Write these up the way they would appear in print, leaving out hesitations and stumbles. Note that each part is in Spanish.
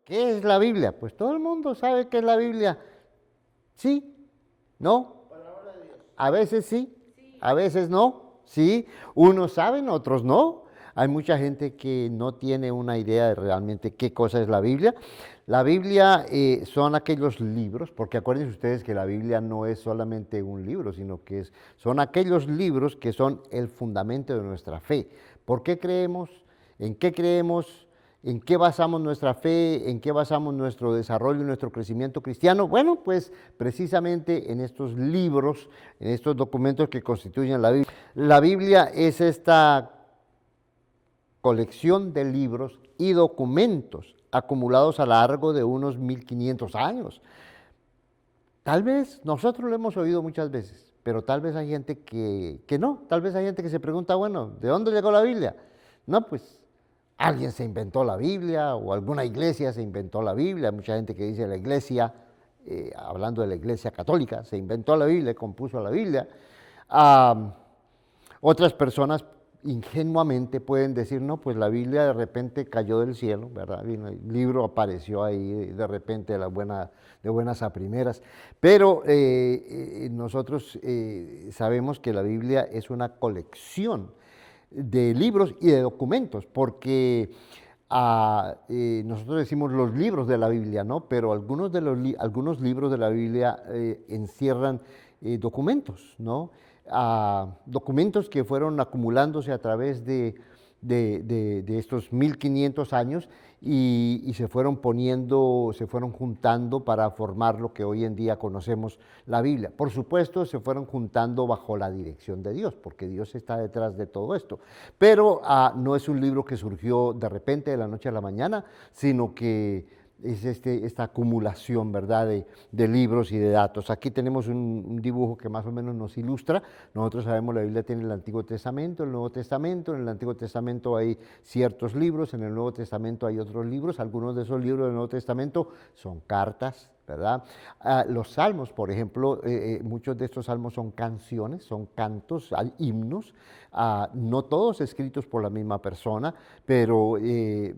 ¿qué es la Biblia? Pues todo el mundo sabe qué es la Biblia. ¿Sí? ¿No? A veces sí, a veces no, sí. Unos saben, otros no. Hay mucha gente que no tiene una idea de realmente qué cosa es la Biblia. La Biblia son aquellos libros, porque acuérdense ustedes que la Biblia no es solamente un libro, sino que son aquellos libros que son el fundamento de nuestra fe. ¿Por qué creemos? ¿En qué creemos? ¿En qué basamos nuestra fe? ¿En qué basamos nuestro desarrollo y nuestro crecimiento cristiano? Bueno, pues precisamente en estos libros, en estos documentos que constituyen la Biblia. La Biblia es esta colección de libros y documentos acumulados a lo largo de unos 1500 años. Tal vez nosotros lo hemos oído muchas veces, pero tal vez hay gente que no, tal vez hay gente que se pregunta, bueno, ¿de dónde llegó la Biblia? No, pues alguien se inventó la Biblia o alguna iglesia se inventó la Biblia, mucha gente que dice la iglesia, hablando de la iglesia católica, se inventó la Biblia, compuso la Biblia. Ah, otras personas ingenuamente pueden decir, no, pues la Biblia de repente cayó del cielo, ¿verdad? El libro apareció ahí de repente de buenas a primeras. Pero nosotros sabemos que la Biblia es una colección de libros y de documentos, porque nosotros decimos los libros de la Biblia, ¿no? Pero algunos libros de la Biblia encierran documentos, ¿no? Documentos que fueron acumulándose a través de estos 1500 años y se fueron poniendo, se fueron juntando para formar lo que hoy en día conocemos la Biblia. Por supuesto, se fueron juntando bajo la dirección de Dios, porque Dios está detrás de todo esto. Pero no es un libro que surgió de repente de la noche a la mañana, sino que es esta acumulación, ¿verdad?, de libros y de datos. Aquí tenemos un dibujo que más o menos nos ilustra. Nosotros sabemos la Biblia tiene el Antiguo Testamento, el Nuevo Testamento. En el Antiguo Testamento hay ciertos libros, en el Nuevo Testamento hay otros libros. Algunos de esos libros del Nuevo Testamento son cartas, ¿verdad? Los salmos, por ejemplo, muchos de estos salmos son canciones, son cantos, hay himnos, no todos escritos por la misma persona, pero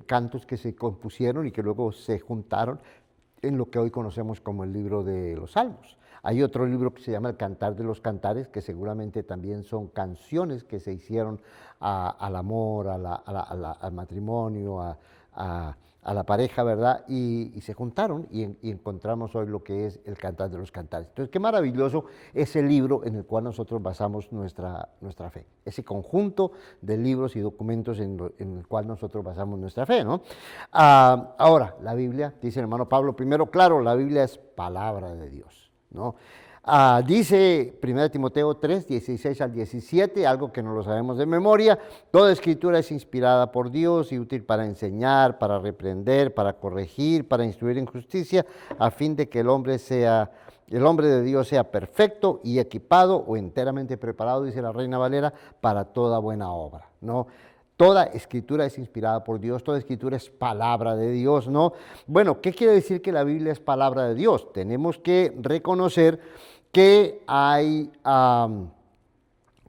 cantos que se compusieron y que luego se juntaron en lo que hoy conocemos como el libro de los salmos. Hay otro libro que se llama El Cantar de los Cantares, que seguramente también son canciones que se hicieron al amor, al matrimonio, a la pareja, ¿verdad? Y se juntaron y encontramos hoy lo que es el Cantar de los Cantares. Entonces, qué maravilloso ese libro en el cual nosotros basamos nuestra fe. Ese conjunto de libros y documentos en el cual nosotros basamos nuestra fe, ¿no? Ahora, la Biblia, dice el hermano Pablo, primero, claro, la Biblia es palabra de Dios, ¿no? Dice 1 Timoteo 3, 16 al 17, algo que no lo sabemos de memoria: toda escritura es inspirada por Dios y útil para enseñar, para reprender, para corregir, para instruir en justicia, a fin de que el hombre de Dios sea perfecto y equipado o enteramente preparado, dice la Reina Valera, para toda buena obra, ¿no? Toda escritura es inspirada por Dios, toda escritura es palabra de Dios, ¿no? Bueno, ¿qué quiere decir que la Biblia es palabra de Dios? Tenemos que reconocer que hay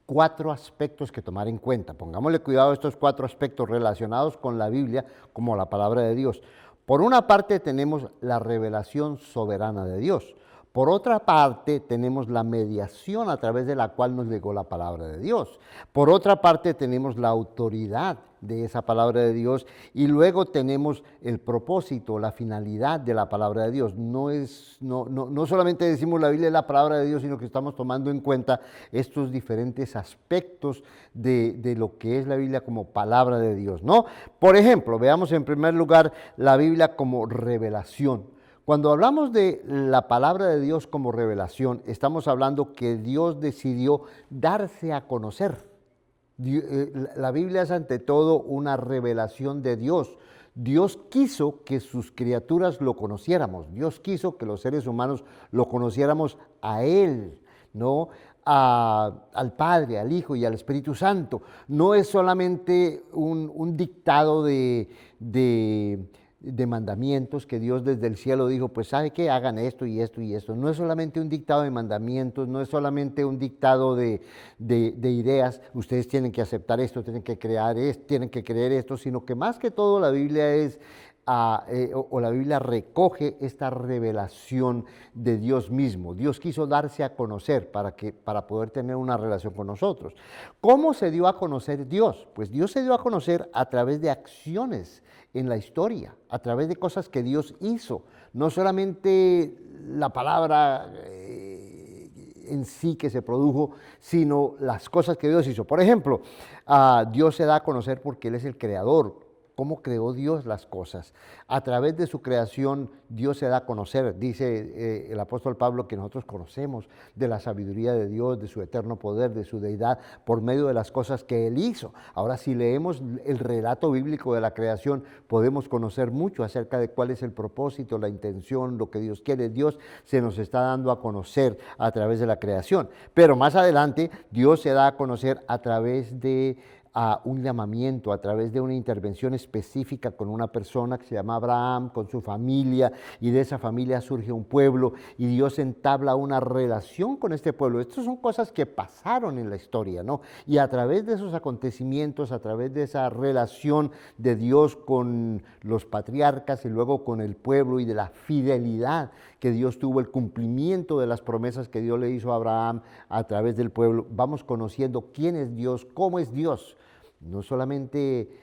4 aspectos que tomar en cuenta. Pongámosle cuidado a estos 4 aspectos relacionados con la Biblia como la palabra de Dios. Por una parte tenemos la revelación soberana de Dios. Por otra parte, tenemos la mediación a través de la cual nos llegó la palabra de Dios. Por otra parte, tenemos la autoridad de esa palabra de Dios y luego tenemos el propósito, la finalidad de la palabra de Dios. No solamente decimos la Biblia es la palabra de Dios, sino que estamos tomando en cuenta estos diferentes aspectos de lo que es la Biblia como palabra de Dios, ¿no? Por ejemplo, veamos en primer lugar la Biblia como revelación. Cuando hablamos de la palabra de Dios como revelación, estamos hablando que Dios decidió darse a conocer. La Biblia es ante todo una revelación de Dios. Dios quiso que sus criaturas lo conociéramos. Dios quiso que los seres humanos lo conociéramos a Él, ¿no? Al Padre, al Hijo y al Espíritu Santo. No es solamente un dictado de mandamientos que Dios desde el cielo dijo, pues sabe qué, hagan esto y esto y esto. No es solamente un dictado de mandamientos, no es solamente un dictado de ideas, ustedes tienen que aceptar esto, tienen que creer esto, sino que más que todo la Biblia es o la Biblia recoge esta revelación de Dios mismo. Dios quiso darse a conocer para poder tener una relación con nosotros. ¿Cómo se dio a conocer Dios? Pues Dios se dio a conocer a través de acciones en la historia, a través de cosas que Dios hizo, no solamente la palabra en sí que se produjo, sino las cosas que Dios hizo. Por ejemplo, Dios se da a conocer porque Él es el creador. ¿Cómo creó Dios las cosas? A través de su creación, Dios se da a conocer. Dice el apóstol Pablo que nosotros conocemos de la sabiduría de Dios, de su eterno poder, de su deidad, por medio de las cosas que Él hizo. Ahora, si leemos el relato bíblico de la creación, podemos conocer mucho acerca de cuál es el propósito, la intención, lo que Dios quiere. Dios se nos está dando a conocer a través de la creación. Pero más adelante, Dios se da a conocer a través de un llamamiento, a través de una intervención específica con una persona que se llama Abraham, con su familia, y de esa familia surge un pueblo y Dios entabla una relación con este pueblo. Estas son cosas que pasaron en la historia, ¿no? Y a través de esos acontecimientos, a través de esa relación de Dios con los patriarcas y luego con el pueblo y de la fidelidad que Dios tuvo, el cumplimiento de las promesas que Dios le hizo a Abraham a través del pueblo, vamos conociendo quién es Dios, cómo es Dios. No solamente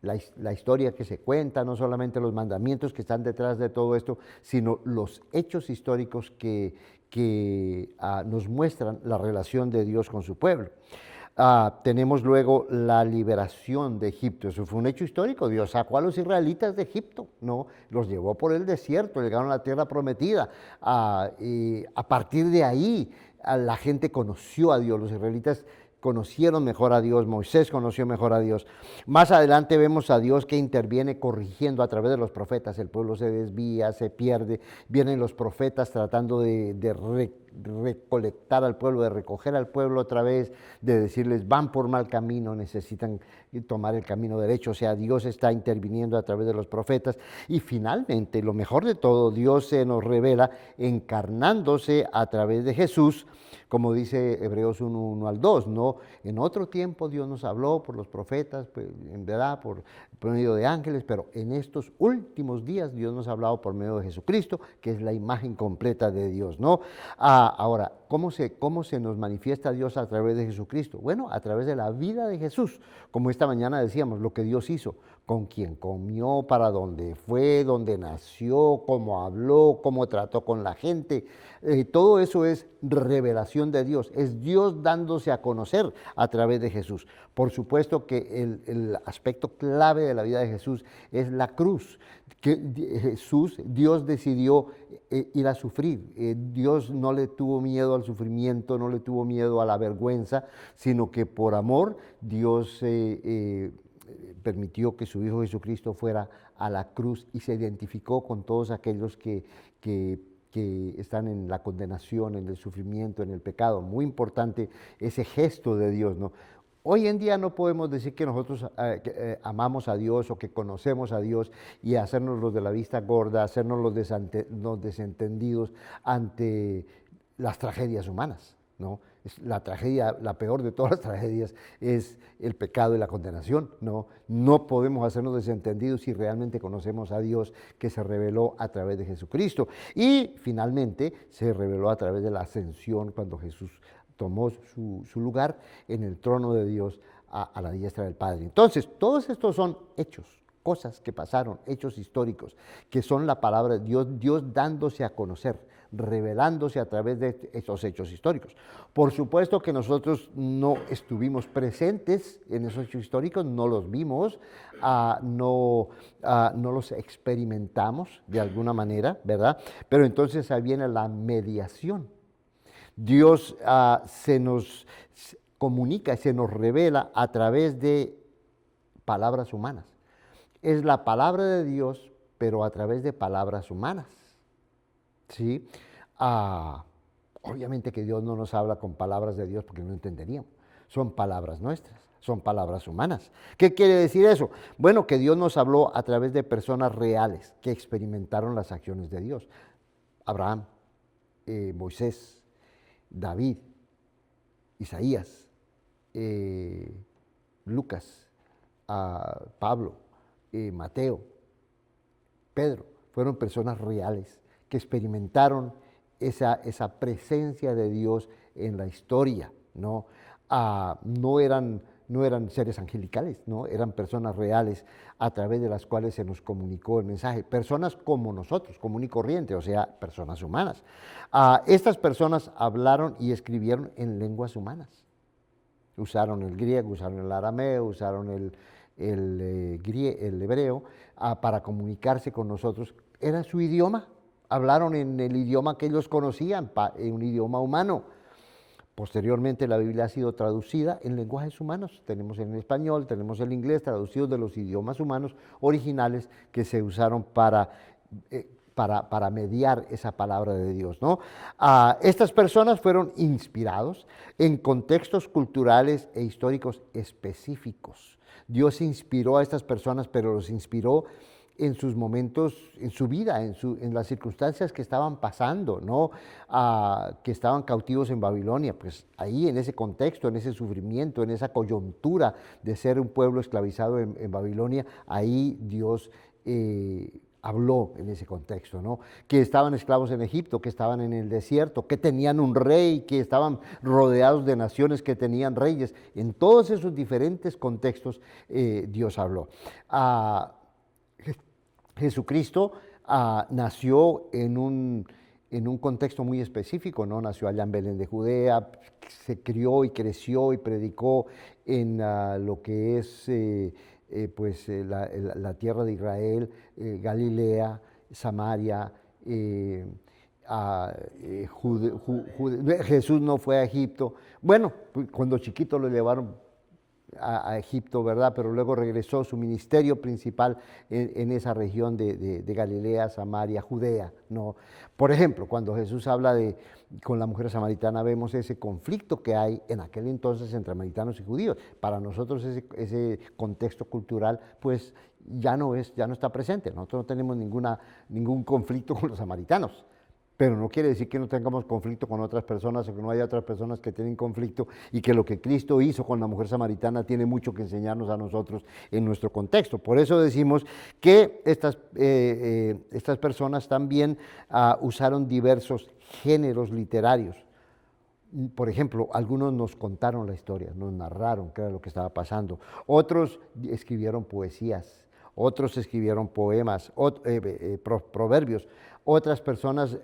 la historia que se cuenta, no solamente los mandamientos que están detrás de todo esto, sino los hechos históricos que nos muestran la relación de Dios con su pueblo. Tenemos luego la liberación de Egipto. Eso fue un hecho histórico. Dios sacó a los israelitas de Egipto, ¿no? Los llevó por el desierto, llegaron a la tierra prometida. Y a partir de ahí, la gente conoció a Dios. Los israelitas conocieron mejor a Dios, Moisés conoció mejor a Dios. Más adelante vemos a Dios que interviene corrigiendo a través de los profetas. El pueblo se desvía, se pierde. Vienen los profetas tratando de recolectar al pueblo, de recoger al pueblo otra vez, de decirles van por mal camino, necesitan tomar el camino derecho. O sea, Dios está interviniendo a través de los profetas. Y finalmente, lo mejor de todo, Dios se nos revela encarnándose a través de Jesús, como dice Hebreos 1 al 2, ¿no? En otro tiempo Dios nos habló por los profetas, pues, en verdad, por medio de ángeles, pero en estos últimos días Dios nos ha hablado por medio de Jesucristo, que es la imagen completa de Dios, ¿no? Ahora, ¿cómo se nos manifiesta Dios a través de Jesucristo? Bueno, a través de la vida de Jesús, como esta mañana decíamos, lo que Dios hizo, con quién comió, para dónde fue, dónde nació, cómo habló, cómo trató con la gente. Todo eso es revelación de Dios, es Dios dándose a conocer a través de Jesús. Por supuesto que el aspecto clave de la vida de Jesús es la cruz, que Dios decidió ir a sufrir. Dios no le tuvo miedo al sufrimiento, no le tuvo miedo a la vergüenza, sino que por amor Dios permitió que su Hijo Jesucristo fuera a la cruz y se identificó con todos aquellos que están en la condenación, en el sufrimiento, en el pecado. Muy importante ese gesto de Dios, ¿no? Hoy en día no podemos decir que nosotros amamos a Dios o que conocemos a Dios y hacernos los de la vista gorda, hacernos los desentendidos ante las tragedias humanas, ¿no? La tragedia, la peor de todas las tragedias es el pecado y la condenación, ¿no? No podemos hacernos desentendidos si realmente conocemos a Dios, que se reveló a través de Jesucristo. Y finalmente se reveló a través de la ascensión, cuando Jesús tomó su lugar en el trono de Dios a la diestra del Padre. Entonces, todos estos son hechos, cosas que pasaron, hechos históricos, que son la palabra de Dios, Dios dándose a conocer, revelándose a través de esos hechos históricos. Por supuesto que nosotros no estuvimos presentes en esos hechos históricos, no los vimos, no los experimentamos de alguna manera, ¿verdad? Pero entonces ahí viene la mediación. Dios se nos comunica, se nos revela a través de palabras humanas. Es la palabra de Dios, pero a través de palabras humanas. ¿Sí? Obviamente que Dios no nos habla con palabras de Dios porque no entenderíamos. Son palabras nuestras, son palabras humanas. ¿Qué quiere decir eso? Bueno, que Dios nos habló a través de personas reales que experimentaron las acciones de Dios. Abraham, Moisés, David, Isaías, Lucas, Pablo, Mateo, Pedro, fueron personas reales que experimentaron esa presencia de Dios en la historia, ¿no? No eran seres angelicales, ¿no? Eran personas reales a través de las cuales se nos comunicó el mensaje. Personas como nosotros, común y corriente, o sea, personas humanas. Estas personas hablaron y escribieron en lenguas humanas. Usaron el griego, usaron el arameo, usaron el hebreo para comunicarse con nosotros. Era su idioma. Hablaron en el idioma que ellos conocían, en un idioma humano. Posteriormente la Biblia ha sido traducida en lenguajes humanos. Tenemos en español, tenemos el inglés, traducidos de los idiomas humanos originales que se usaron para mediar esa palabra de Dios, ¿no? Estas personas fueron inspirados en contextos culturales e históricos específicos. Dios inspiró a estas personas, pero los inspiró en sus momentos, en su vida, en las circunstancias que estaban pasando, ¿no? Que estaban cautivos en Babilonia. Pues ahí, en ese contexto, en ese sufrimiento, en esa coyuntura de ser un pueblo esclavizado en Babilonia, ahí Dios habló en ese contexto, ¿no? Que estaban esclavos en Egipto, que estaban en el desierto, que tenían un rey, que estaban rodeados de naciones que tenían reyes. En todos esos diferentes contextos Dios habló. Jesucristo nació en un contexto muy específico, ¿no? Nació allá en Belén de Judea, se crió y creció y predicó en lo que es la tierra de Israel, Galilea, Samaria. Jesús no fue a Egipto. Bueno, cuando chiquito lo llevaron a Egipto, ¿verdad? Pero luego regresó su ministerio principal en esa región de Galilea, Samaria, Judea, ¿no? Por ejemplo, cuando Jesús habla con la mujer samaritana, vemos ese conflicto que hay en aquel entonces entre samaritanos y judíos. Para nosotros ese contexto cultural, pues ya no está presente. Nosotros no tenemos ningún conflicto con los samaritanos. Pero no quiere decir que no tengamos conflicto con otras personas o que no haya otras personas que tienen conflicto, y que lo que Cristo hizo con la mujer samaritana tiene mucho que enseñarnos a nosotros en nuestro contexto. Por eso decimos que estas personas también usaron diversos géneros literarios. Por ejemplo, algunos nos contaron la historia, nos narraron qué era lo que estaba pasando. Otros escribieron poesías, otros escribieron poemas, proverbios. Otras personas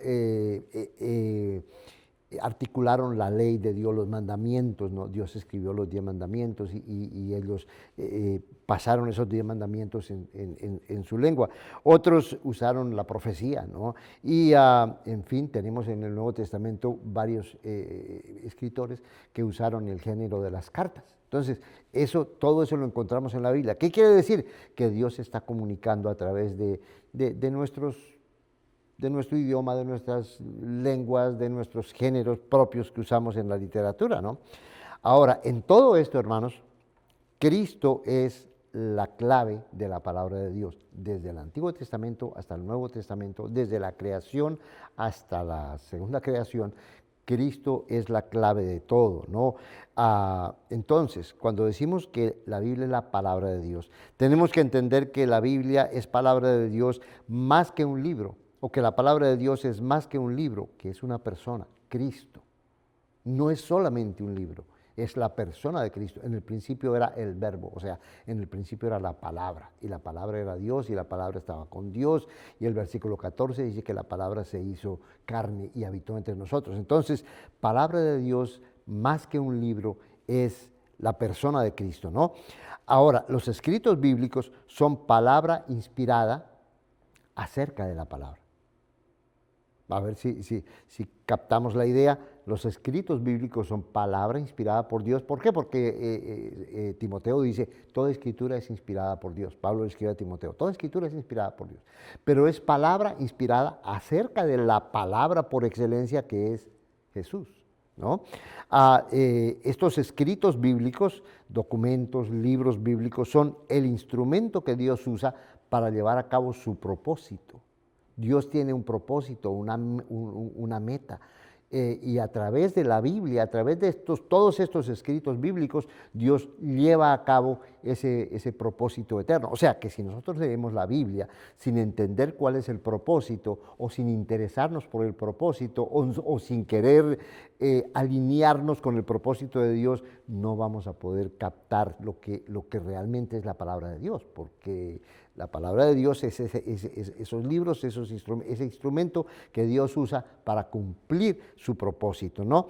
articularon la ley de Dios, los mandamientos, ¿no? Dios escribió los 10 mandamientos y ellos pasaron esos 10 mandamientos en su lengua. Otros usaron la profecía, ¿no? Y en fin, tenemos en el Nuevo Testamento varios escritores que usaron el género de las cartas. Entonces, todo eso lo encontramos en la Biblia. ¿Qué quiere decir? Que Dios se está comunicando a través de nuestro idioma, de nuestras lenguas, de nuestros géneros propios que usamos en la literatura, ¿no? Ahora, en todo esto, hermanos, Cristo es la clave de la palabra de Dios, desde el Antiguo Testamento hasta el Nuevo Testamento, desde la creación hasta la segunda creación. Cristo es la clave de todo, ¿no? Entonces, cuando decimos que la Biblia es la palabra de Dios, tenemos que entender que la Biblia es palabra de Dios más que un libro, o que la palabra de Dios es más que un libro, que es una persona, Cristo. No es solamente un libro, es la persona de Cristo. En el principio era el verbo, o sea, en el principio era la palabra, y la palabra era Dios, y la palabra estaba con Dios, y el versículo 14 dice que la palabra se hizo carne y habitó entre nosotros. Entonces, palabra de Dios, más que un libro, es la persona de Cristo, ¿no? Ahora, los escritos bíblicos son palabra inspirada acerca de la palabra. A ver si captamos la idea. Los escritos bíblicos son palabra inspirada por Dios. ¿Por qué? Porque Timoteo dice, toda escritura es inspirada por Dios. Pablo le escribe a Timoteo, toda escritura es inspirada por Dios. Pero es palabra inspirada acerca de la palabra por excelencia, que es Jesús, ¿no? Estos escritos bíblicos, documentos, libros bíblicos, son el instrumento que Dios usa para llevar a cabo su propósito. Dios tiene un propósito, una meta. y a través de la Biblia, a través de todos estos escritos bíblicos, Dios lleva a cabo ese propósito eterno. O sea que si nosotros leemos la Biblia sin entender cuál es el propósito, o sin interesarnos por el propósito, o sin querer alinearnos con el propósito de Dios, no vamos a poder captar lo que realmente es la palabra de Dios, porque la palabra de Dios es esos libros, ese instrumento que Dios usa para cumplir su propósito, ¿no?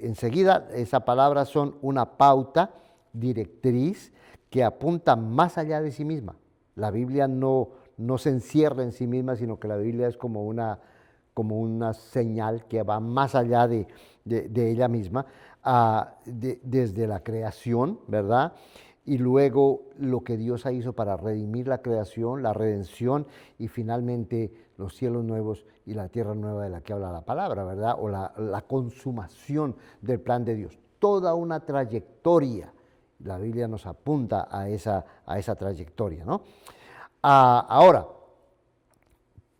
Enseguida, esa palabra son una pauta directriz que apunta más allá de sí misma. La Biblia no se encierra en sí misma, sino que la Biblia es como una señal que va más allá de ella misma, desde la creación, ¿verdad? Y luego lo que Dios hizo para redimir la creación, la redención, y finalmente los cielos nuevos y la tierra nueva de la que habla la palabra, ¿verdad? O la consumación del plan de Dios. Toda una trayectoria. La Biblia nos apunta a esa trayectoria, ¿no? Ahora,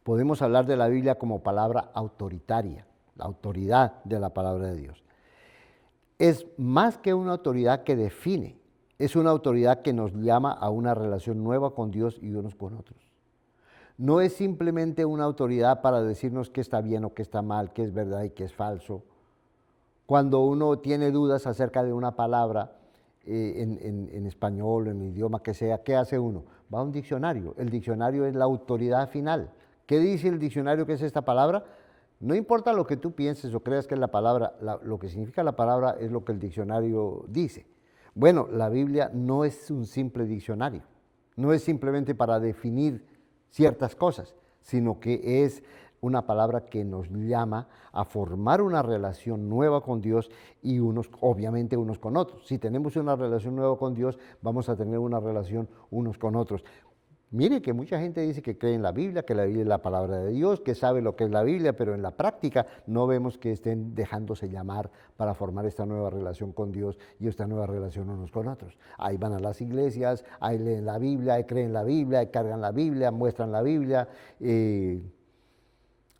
podemos hablar de la Biblia como palabra autoritaria, la autoridad de la palabra de Dios. Es más que una autoridad que define, es una autoridad que nos llama a una relación nueva con Dios y unos con otros. No es simplemente una autoridad para decirnos qué está bien o qué está mal, qué es verdad y qué es falso. Cuando uno tiene dudas acerca de una palabra en español, en el idioma que sea, ¿qué hace uno? Va a un diccionario. El diccionario es la autoridad final. ¿Qué dice el diccionario que es esta palabra? No importa lo que tú pienses o creas que es la palabra, lo que significa la palabra es lo que el diccionario dice. Bueno, la Biblia no es un simple diccionario, no es simplemente para definir ciertas cosas, sino que es una palabra que nos llama a formar una relación nueva con Dios y obviamente unos con otros. Si tenemos una relación nueva con Dios, vamos a tener una relación unos con otros. Mire que mucha gente dice que cree en la Biblia, que la Biblia es la palabra de Dios, que sabe lo que es la Biblia, pero en la práctica no vemos que estén dejándose llamar para formar esta nueva relación con Dios y esta nueva relación unos con otros. Ahí van a las iglesias, ahí leen la Biblia, ahí creen la Biblia, ahí cargan la Biblia, muestran la Biblia,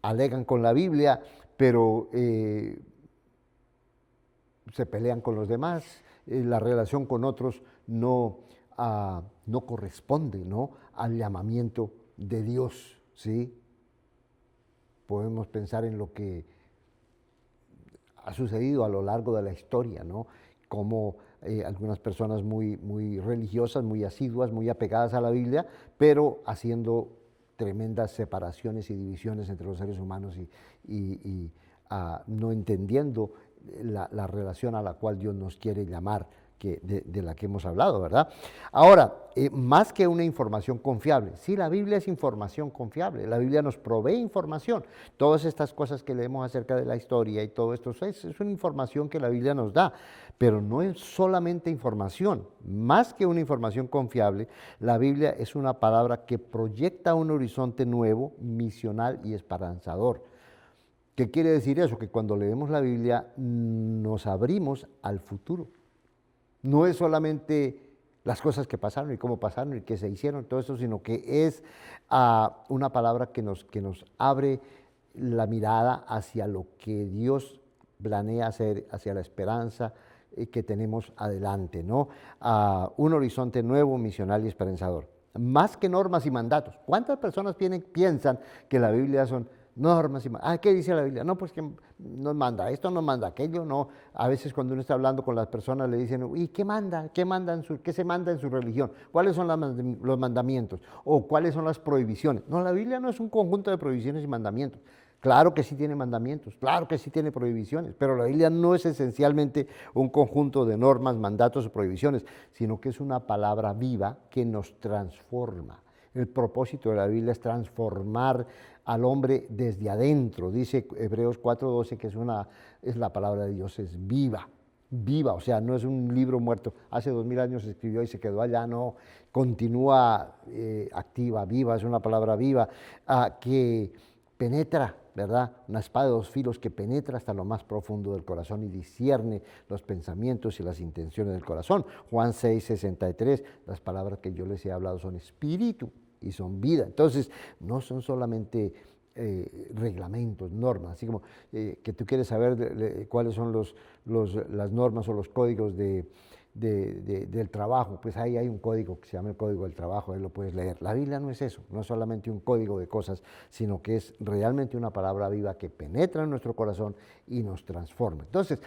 alegan con la Biblia, pero se pelean con los demás, la relación con otros no corresponde, ¿no?, al llamamiento de Dios, ¿sí? Podemos pensar en lo que ha sucedido a lo largo de la historia, ¿no? Como algunas personas muy religiosas, muy asiduas, muy apegadas a la Biblia, pero haciendo tremendas separaciones y divisiones entre los seres humanos y no entendiendo la relación a la cual Dios nos quiere llamar, de la que hemos hablado, ¿verdad? Ahora, más que una información confiable, sí, la Biblia es información confiable, la Biblia nos provee información. Todas estas cosas que leemos acerca de la historia y todo esto es una información que la Biblia nos da, pero no es solamente información. Más que una información confiable, la Biblia es una palabra que proyecta un horizonte nuevo, misional y esperanzador. ¿Qué quiere decir eso? Que cuando leemos la Biblia nos abrimos al futuro. No es solamente las cosas que pasaron y cómo pasaron y qué se hicieron, todo eso, sino que es una palabra que nos abre la mirada hacia lo que Dios planea hacer, hacia la esperanza que tenemos adelante, ¿no? Un horizonte nuevo, misional y esperanzador. Más que normas y mandatos. ¿Cuántas personas piensan que la Biblia son normas y mandatos? ¿Qué dice la Biblia? No, pues que nos manda esto, nos manda aquello, no. A veces cuando uno está hablando con las personas le dicen, ¿y qué manda? ¿Qué se manda en su religión? ¿Cuáles son los mandamientos? ¿O cuáles son las prohibiciones? No, la Biblia no es un conjunto de prohibiciones y mandamientos. Claro que sí tiene mandamientos, claro que sí tiene prohibiciones, pero la Biblia no es esencialmente un conjunto de normas, mandatos o prohibiciones, sino que es una palabra viva que nos transforma. El propósito de la Biblia es transformar al hombre desde adentro. Dice Hebreos 4:12 que es la palabra de Dios, es viva, viva, o sea, no es un libro muerto. Hace 2000 años se escribió y se quedó allá, no, continúa activa, viva, es una palabra viva que penetra, ¿verdad? Una espada de dos filos que penetra hasta lo más profundo del corazón y discierne los pensamientos y las intenciones del corazón. Juan 6:63, las palabras que yo les he hablado son espíritu y son vida. Entonces, no son solamente reglamentos, normas, así como que tú quieres saber cuáles son las normas o los códigos del trabajo, pues ahí hay un código que se llama el Código del Trabajo, ahí lo puedes leer. La Biblia no es eso, no es solamente un código de cosas, sino que es realmente una palabra viva que penetra en nuestro corazón y nos transforma. Entonces,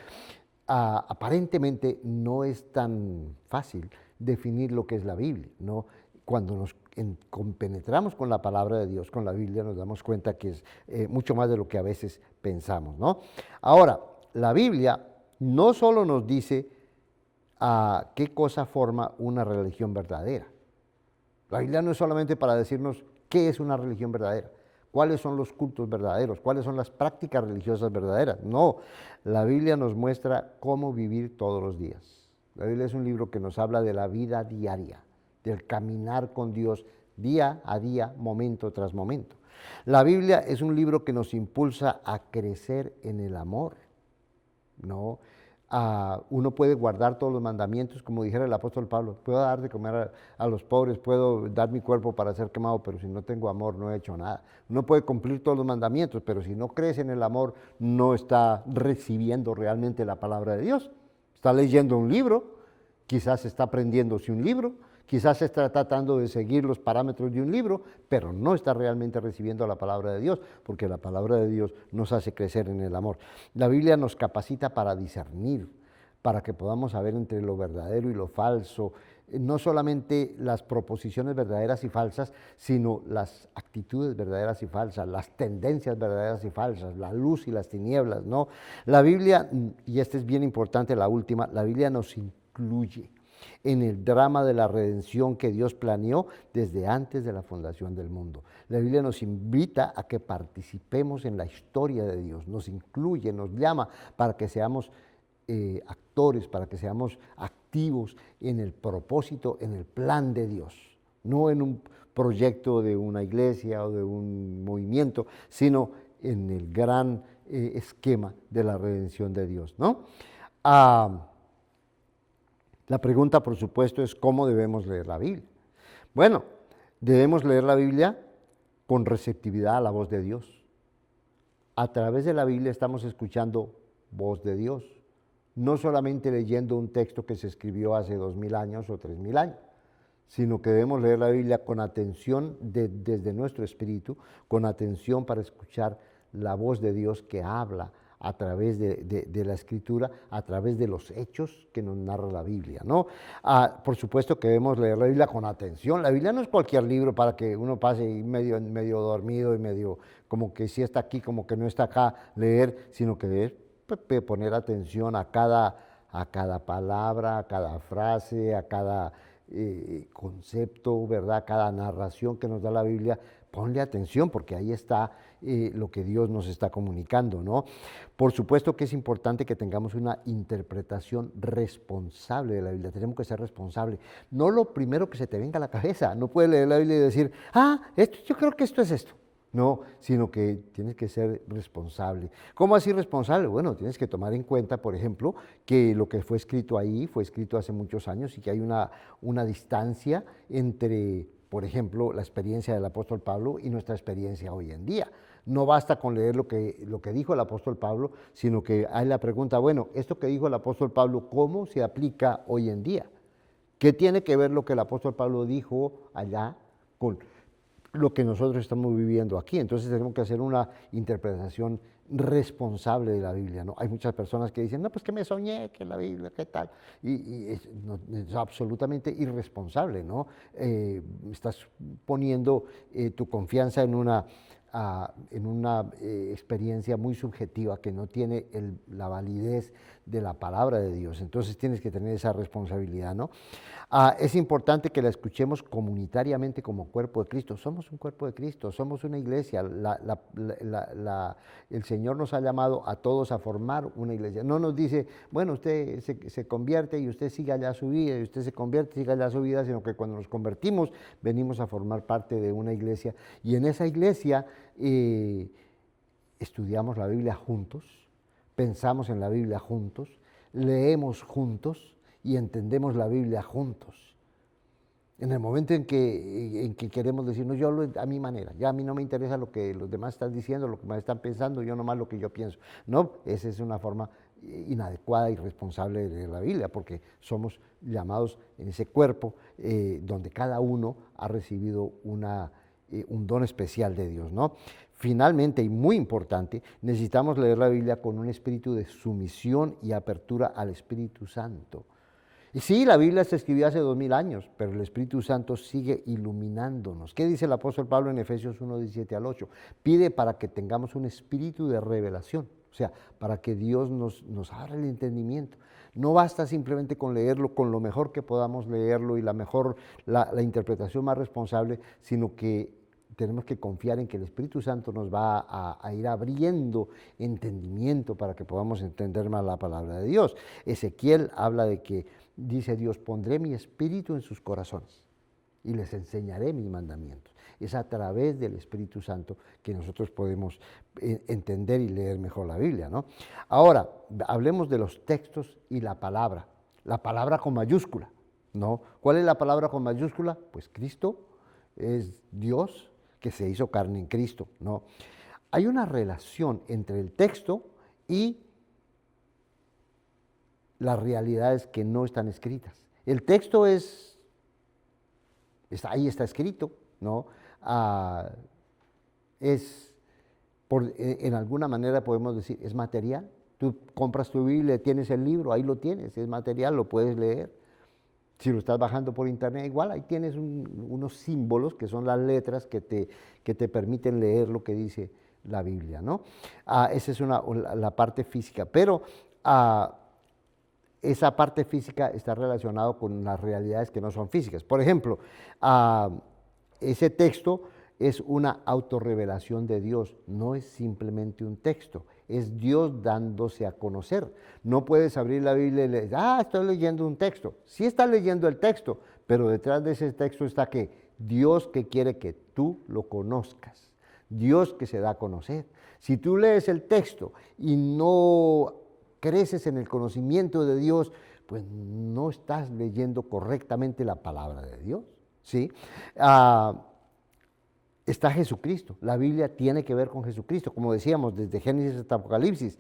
aparentemente no es tan fácil definir lo que es la Biblia, ¿no? Cuando nos compenetramos con la palabra de Dios, con la Biblia, nos damos cuenta que es mucho más de lo que a veces pensamos, ¿no? Ahora, la Biblia no solo nos dice qué cosa forma una religión verdadera. La Biblia no es solamente para decirnos qué es una religión verdadera, cuáles son los cultos verdaderos, cuáles son las prácticas religiosas verdaderas. No, la Biblia nos muestra cómo vivir todos los días. La Biblia es un libro que nos habla de la vida diaria, del caminar con Dios día a día, momento tras momento. La Biblia es un libro que nos impulsa a crecer en el amor, ¿no? Uno puede guardar todos los mandamientos, como dijera el apóstol Pablo, puedo dar de comer a los pobres, puedo dar mi cuerpo para ser quemado, pero si no tengo amor no he hecho nada. Uno puede cumplir todos los mandamientos, pero si no crece en el amor, no está recibiendo realmente la palabra de Dios. Está leyendo un libro, quizás está aprendiéndose un libro, quizás está tratando de seguir los parámetros de un libro, pero no está realmente recibiendo la palabra de Dios, porque la palabra de Dios nos hace crecer en el amor. La Biblia nos capacita para discernir, para que podamos saber entre lo verdadero y lo falso, no solamente las proposiciones verdaderas y falsas, sino las actitudes verdaderas y falsas, las tendencias verdaderas y falsas, la luz y las tinieblas, ¿no? La Biblia, y esta es bien importante, la última, la Biblia nos incluye en el drama de la redención que Dios planeó desde antes de la fundación del mundo. La Biblia nos invita a que participemos en la historia de Dios, nos incluye, nos llama para que seamos actores, para que seamos activos en el propósito, en el plan de Dios, no en un proyecto de una iglesia o de un movimiento, sino en el gran esquema de la redención de Dios, ¿no? La pregunta, por supuesto, es cómo debemos leer la Biblia. Bueno, debemos leer la Biblia con receptividad a la voz de Dios. A través de la Biblia estamos escuchando voz de Dios, no solamente leyendo un texto que se escribió hace 2000 años o 3000 años, sino que debemos leer la Biblia con atención desde nuestro espíritu, con atención para escuchar la voz de Dios que habla a través de la Escritura, a través de los hechos que nos narra la Biblia, ¿no? Por supuesto que debemos leer la Biblia con atención. La Biblia no es cualquier libro para que uno pase medio dormido y medio como que sí está aquí, como que no está acá, leer, sino que debes poner atención a cada palabra, a cada frase, a cada concepto, ¿verdad? A cada narración que nos da la Biblia. Ponle atención porque ahí está lo que Dios nos está comunicando, ¿no? Por supuesto que es importante que tengamos una interpretación responsable de la Biblia, tenemos que ser responsables. No lo primero que se te venga a la cabeza, no puedes leer la Biblia y decir, yo creo que esto es esto. No, sino que tienes que ser responsable. ¿Cómo así responsable? Bueno, tienes que tomar en cuenta, por ejemplo, que lo que fue escrito ahí fue escrito hace muchos años y que hay una distancia entre, por ejemplo, la experiencia del apóstol Pablo y nuestra experiencia hoy en día. No basta con leer lo que dijo el apóstol Pablo, sino que hay la pregunta, bueno, esto que dijo el apóstol Pablo, ¿cómo se aplica hoy en día? ¿Qué tiene que ver lo que el apóstol Pablo dijo allá con lo que nosotros estamos viviendo aquí? Entonces tenemos que hacer una interpretación responsable de la Biblia, ¿no? Hay muchas personas que dicen, no, pues que me soñé, que la Biblia, ¿qué tal? Y es absolutamente irresponsable, ¿no? Estás poniendo tu confianza en una experiencia muy subjetiva que no tiene la validez de la palabra de Dios. Entonces tienes que tener esa responsabilidad, ¿no? Es importante que la escuchemos comunitariamente como cuerpo de Cristo. Somos un cuerpo de Cristo, somos una iglesia. El Señor nos ha llamado a todos a formar una iglesia. No nos dice, bueno, usted se convierte y usted siga allá su vida, y usted se convierte y siga allá su vida, sino que cuando nos convertimos venimos a formar parte de una iglesia. Y en esa iglesia estudiamos la Biblia juntos, pensamos en la Biblia juntos, leemos juntos y entendemos la Biblia juntos. En el momento en que queremos decir, no, a mi manera, ya a mí no me interesa lo que los demás están diciendo, lo que más están pensando, yo nomás lo que yo pienso. No, esa es una forma inadecuada y irresponsable de la Biblia, porque somos llamados en ese cuerpo donde cada uno ha recibido un don especial de Dios, ¿no? Finalmente, y muy importante, necesitamos leer la Biblia con un espíritu de sumisión y apertura al Espíritu Santo. Y sí, la Biblia se escribió hace 2000 años, pero el Espíritu Santo sigue iluminándonos. ¿Qué dice el apóstol Pablo en Efesios 1, 17 al 8? Pide para que tengamos un espíritu de revelación, o sea, para que Dios nos abra el entendimiento. No basta simplemente con leerlo con lo mejor que podamos leerlo y la interpretación más responsable, sino que tenemos que confiar en que el Espíritu Santo nos va a ir abriendo entendimiento para que podamos entender más la palabra de Dios. Ezequiel habla de que, dice Dios, pondré mi espíritu en sus corazones y les enseñaré mis mandamientos. Es a través del Espíritu Santo que nosotros podemos entender y leer mejor la Biblia, ¿no? Ahora, hablemos de los textos y la palabra con mayúscula, ¿no? ¿Cuál es la palabra con mayúscula? Pues Cristo es Dios que se hizo carne en Cristo, ¿no? Hay una relación entre el texto y las realidades que no están escritas. El texto ahí está escrito, ¿no? En alguna manera podemos decir, es material. Tú compras tu Biblia, tienes el libro, ahí lo tienes, es material, lo puedes leer. Si lo estás bajando por internet, igual ahí tienes unos símbolos que son las letras que te permiten leer lo que dice la Biblia, ¿no? Esa es la parte física, pero esa parte física está relacionada con las realidades que no son físicas. Por ejemplo, ese texto es una autorrevelación de Dios, no es simplemente un texto, es Dios dándose a conocer. No puedes abrir la Biblia y leer, estoy leyendo un texto. Sí estás leyendo el texto, pero detrás de ese texto está que Dios que quiere que tú lo conozcas, Dios que se da a conocer. Si tú lees el texto y no creces en el conocimiento de Dios, pues no estás leyendo correctamente la palabra de Dios, ¿sí? Está Jesucristo. La Biblia tiene que ver con Jesucristo, como decíamos, desde Génesis hasta Apocalipsis.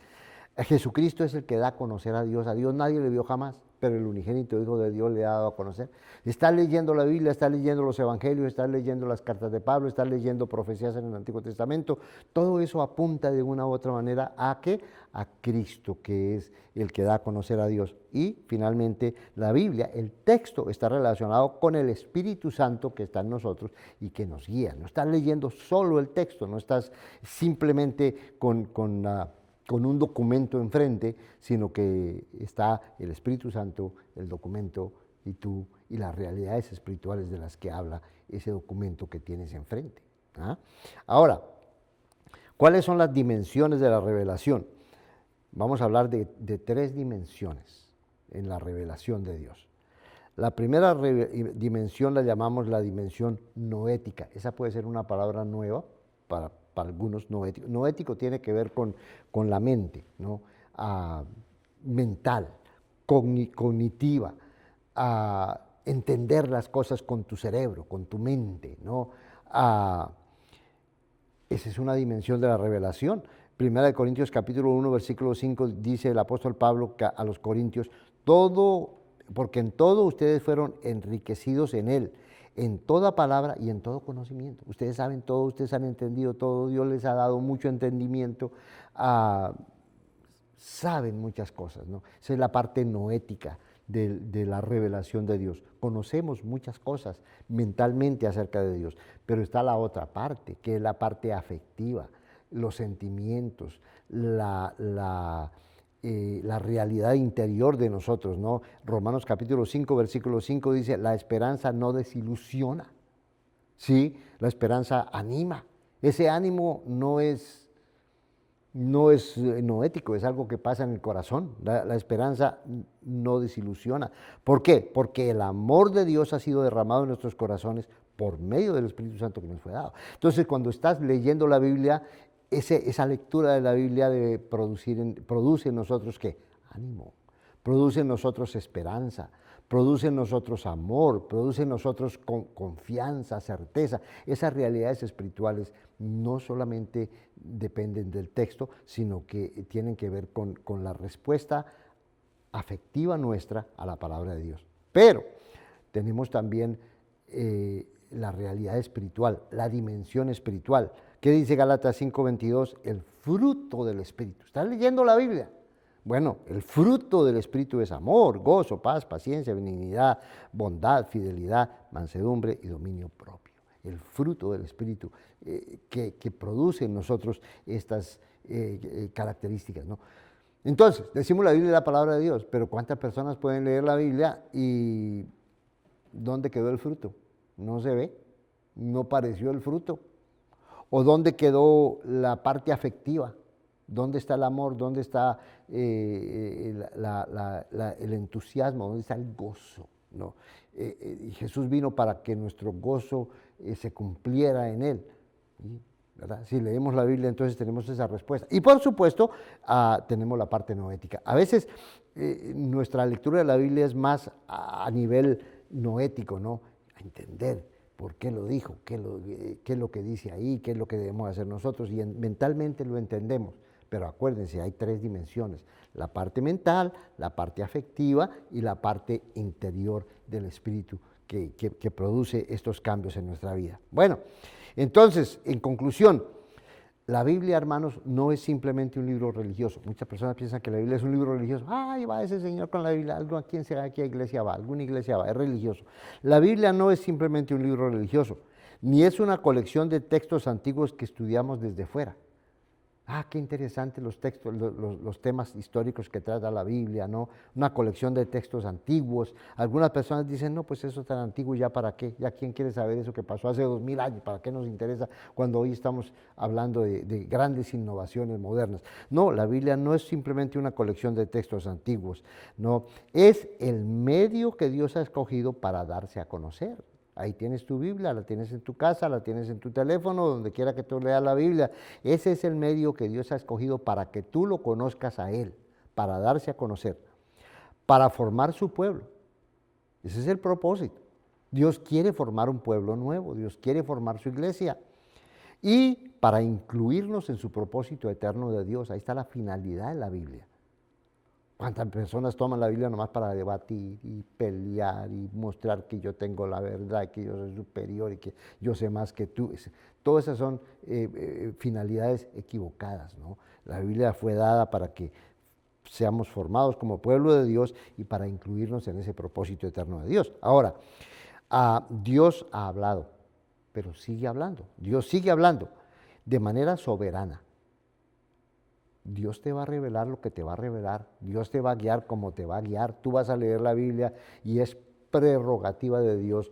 Jesucristo es el que da a conocer a Dios. A Dios nadie le vio jamás, pero el unigénito Hijo de Dios le ha dado a conocer. Está leyendo la Biblia, está leyendo los evangelios, está leyendo las cartas de Pablo, está leyendo profecías en el Antiguo Testamento. Todo eso apunta de una u otra manera ¿a qué? A Cristo, que es el que da a conocer a Dios. Y finalmente la Biblia, el texto, está relacionado con el Espíritu Santo que está en nosotros y que nos guía. No estás leyendo solo el texto, no estás simplemente con un documento enfrente, sino que está el Espíritu Santo, el documento y tú, y las realidades espirituales de las que habla ese documento que tienes enfrente. Ahora, ¿cuáles son las dimensiones de la revelación? Vamos a hablar de 3 dimensiones en la revelación de Dios. La primera dimensión la llamamos la dimensión noética. Esa puede ser una palabra nueva para algunos. Noético. Noético tiene que ver con la mente, ¿no? Mental, cognitiva, entender las cosas con tu cerebro, con tu mente, ¿no? Esa es una dimensión de la revelación. Primera de Corintios capítulo 1, versículo 5, dice el apóstol Pablo a los corintios, porque en todo ustedes fueron enriquecidos en él, en toda palabra y en todo conocimiento. Ustedes saben todo, ustedes han entendido todo, Dios les ha dado mucho entendimiento, saben muchas cosas, ¿no? Esa es la parte noética de la revelación de Dios. Conocemos muchas cosas mentalmente acerca de Dios, pero está la otra parte, que es la parte afectiva, los sentimientos, la realidad interior de nosotros, ¿no? Romanos capítulo 5, versículo 5 dice, la esperanza no desilusiona, ¿sí? La esperanza anima. Ese ánimo no es noético, es algo que pasa en el corazón. La esperanza no desilusiona. ¿Por qué? Porque el amor de Dios ha sido derramado en nuestros corazones por medio del Espíritu Santo que nos fue dado. Entonces, cuando estás leyendo la Biblia, esa lectura de la Biblia produce en nosotros ¿qué? Ánimo, produce en nosotros esperanza, produce en nosotros amor, produce en nosotros confianza, certeza. Esas realidades espirituales no solamente dependen del texto, sino que tienen que ver con la respuesta afectiva nuestra a la palabra de Dios. Pero tenemos también la realidad espiritual, la dimensión espiritual. ¿Qué dice Gálatas 5:22? El fruto del Espíritu. ¿Estás leyendo la Biblia? Bueno, el fruto del Espíritu es amor, gozo, paz, paciencia, benignidad, bondad, fidelidad, mansedumbre y dominio propio. El fruto del Espíritu que produce en nosotros estas características, ¿no? Entonces, decimos la Biblia es la palabra de Dios, pero ¿cuántas personas pueden leer la Biblia y dónde quedó el fruto? No se ve, no apareció el fruto. ¿O dónde quedó la parte afectiva? ¿Dónde está el amor? ¿Dónde está el entusiasmo? ¿Dónde está el gozo? ¿No? Jesús vino para que nuestro gozo se cumpliera en Él. ¿Verdad? Si leemos la Biblia, entonces tenemos esa respuesta. Y por supuesto, tenemos la parte noética. A veces nuestra lectura de la Biblia es más a nivel noético, ¿no? A entender por qué lo dijo, qué es lo que dice ahí, qué es lo que debemos hacer nosotros, y mentalmente lo entendemos. Pero acuérdense, hay tres dimensiones: la parte mental, la parte afectiva y la parte interior del espíritu que produce estos cambios en nuestra vida. Bueno, entonces, en conclusión, la Biblia, hermanos, no es simplemente un libro religioso. Muchas personas piensan que la Biblia es un libro religioso. ¡Ay, va ese señor con la Biblia! ¿A quién será? ¿A qué iglesia va? ¿Alguna iglesia va? Es religioso. La Biblia no es simplemente un libro religioso, ni es una colección de textos antiguos que estudiamos desde fuera. Qué interesante los textos, los temas históricos que trata la Biblia, ¿no? Una colección de textos antiguos. Algunas personas dicen, no, pues eso es tan antiguo, ¿ya para qué? ¿Ya quién quiere saber eso que pasó hace 2000 años? ¿Para qué nos interesa cuando hoy estamos hablando de grandes innovaciones modernas? No, la Biblia no es simplemente una colección de textos antiguos, no, es el medio que Dios ha escogido para darse a conocer. Ahí tienes tu Biblia, la tienes en tu casa, la tienes en tu teléfono, donde quiera que tú leas la Biblia. Ese es el medio que Dios ha escogido para que tú lo conozcas a Él, para darse a conocer, para formar su pueblo. Ese es el propósito. Dios quiere formar un pueblo nuevo, Dios quiere formar su iglesia y para incluirnos en su propósito eterno de Dios. Ahí está la finalidad de la Biblia. ¿Cuántas personas toman la Biblia nomás para debatir y pelear y mostrar que yo tengo la verdad, que yo soy superior y que yo sé más que tú? Todas esas son finalidades equivocadas, ¿no? La Biblia fue dada para que seamos formados como pueblo de Dios y para incluirnos en ese propósito eterno de Dios. Ahora, Dios ha hablado, pero sigue hablando. Dios sigue hablando de manera soberana. Dios te va a revelar lo que te va a revelar, Dios te va a guiar como te va a guiar, tú vas a leer la Biblia y es prerrogativa de Dios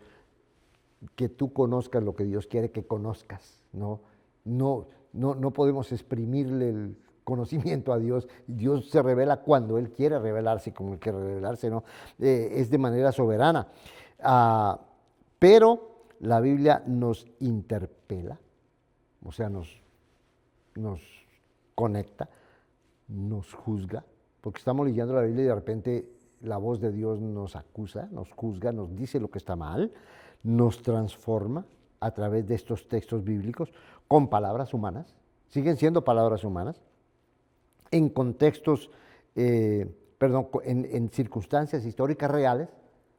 que tú conozcas lo que Dios quiere que conozcas, ¿no? No podemos exprimirle el conocimiento a Dios. Dios se revela cuando Él quiere revelarse, como Él quiere revelarse, ¿no? Es de manera soberana. Pero la Biblia nos interpela, o sea, nos conecta, nos juzga, porque estamos leyendo la Biblia y de repente la voz de Dios nos acusa, nos juzga, nos dice lo que está mal, nos transforma a través de estos textos bíblicos con palabras humanas, siguen siendo palabras humanas, en contextos, en circunstancias históricas reales,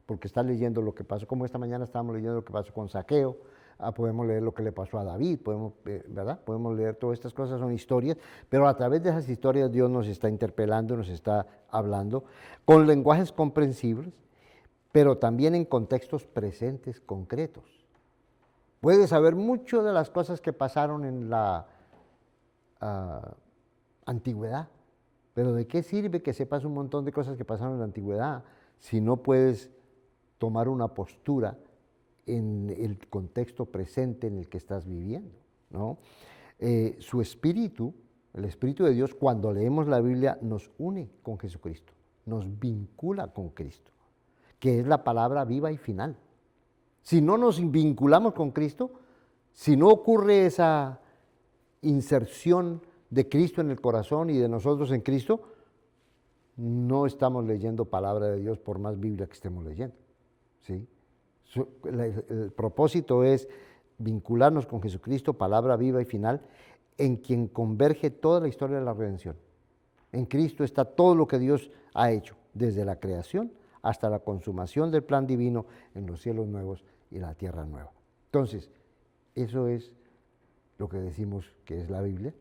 porque está leyendo lo que pasó, como esta mañana estábamos leyendo lo que pasó con Zaqueo. Podemos leer lo que le pasó a David, ¿verdad? Podemos leer todas estas cosas, son historias, pero a través de esas historias Dios nos está interpelando, nos está hablando con lenguajes comprensibles, pero también en contextos presentes, concretos. Puedes saber mucho de las cosas que pasaron en la antigüedad, pero ¿de qué sirve que sepas un montón de cosas que pasaron en la antigüedad si no puedes tomar una postura en el contexto presente en el que estás viviendo, ¿no? Su espíritu, el Espíritu de Dios, cuando leemos la Biblia, nos une con Jesucristo, nos vincula con Cristo, que es la palabra viva y final. Si no nos vinculamos con Cristo, si no ocurre esa inserción de Cristo en el corazón y de nosotros en Cristo, no estamos leyendo palabra de Dios por más Biblia que estemos leyendo, ¿sí? El propósito es vincularnos con Jesucristo, palabra viva y final, en quien converge toda la historia de la redención. En Cristo está todo lo que Dios ha hecho, desde la creación hasta la consumación del plan divino en los cielos nuevos y la tierra nueva. Entonces, eso es lo que decimos que es la Biblia,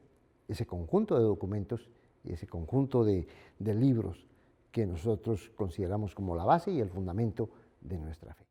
ese conjunto de documentos y ese conjunto de libros que nosotros consideramos como la base y el fundamento de nuestra fe.